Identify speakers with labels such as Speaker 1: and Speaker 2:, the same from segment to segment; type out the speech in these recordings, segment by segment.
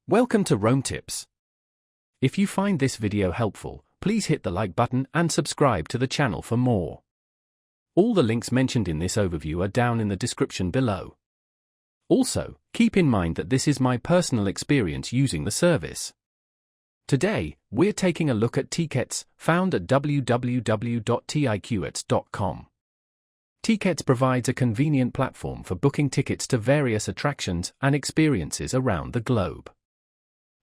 Speaker 1: Welcome to Rome Tips. If you find this video helpful, please hit the like button and subscribe to the channel for more. All the links mentioned in this overview are down in the description below. Also, keep in mind that this is my personal experience using the service. Today, we're taking a look at Tiqets, found at www.tiqets.com. Tiqets provides a convenient platform for booking tickets to various attractions and experiences around the globe.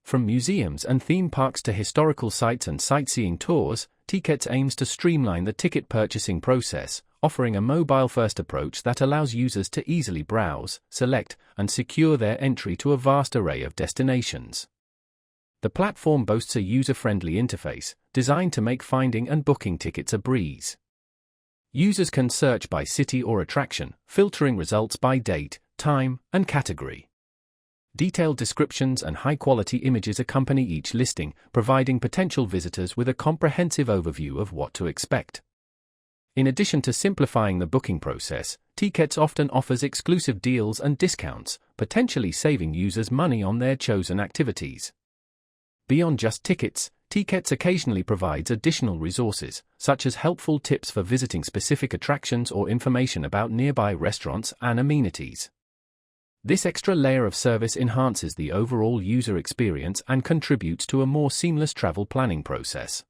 Speaker 1: From museums and theme parks to historical sites and sightseeing tours, Tiqets aims to streamline the ticket purchasing process, offering a mobile-first approach that allows users to easily browse, select, and secure their entry to a vast array of destinations. The platform boasts a user-friendly interface, designed to make finding and booking tickets a breeze. Users can search by city or attraction, filtering results by date, time, and category. Detailed descriptions and high-quality images accompany each listing, providing potential visitors with a comprehensive overview of what to expect. In addition to simplifying the booking process, Tiqets often offers exclusive deals and discounts, potentially saving users money on their chosen activities. Beyond just tickets, Tiqets occasionally provides additional resources, such as helpful tips for visiting specific attractions or information about nearby restaurants and amenities. This extra layer of service enhances the overall user experience and contributes to a more seamless travel planning process.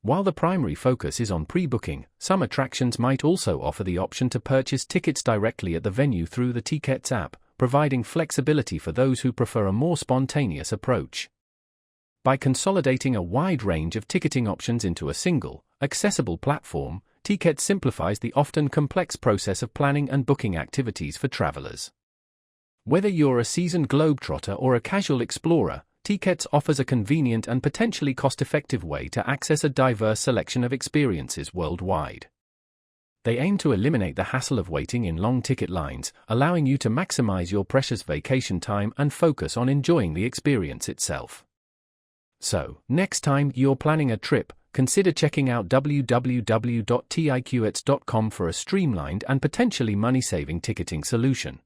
Speaker 1: While the primary focus is on pre-booking, some attractions might also offer the option to purchase tickets directly at the venue through the Tiqets app, providing flexibility for those who prefer a more spontaneous approach. By consolidating a wide range of ticketing options into a single, accessible platform, Tiqets simplifies the often complex process of planning and booking activities for travelers. Whether you're a seasoned globetrotter or a casual explorer, Tiqets offers a convenient and potentially cost-effective way to access a diverse selection of experiences worldwide. They aim to eliminate the hassle of waiting in long ticket lines, allowing you to maximize your precious vacation time and focus on enjoying the experience itself. So, next time you're planning a trip, consider checking out www.tiqets.com for a streamlined and potentially money-saving ticketing solution.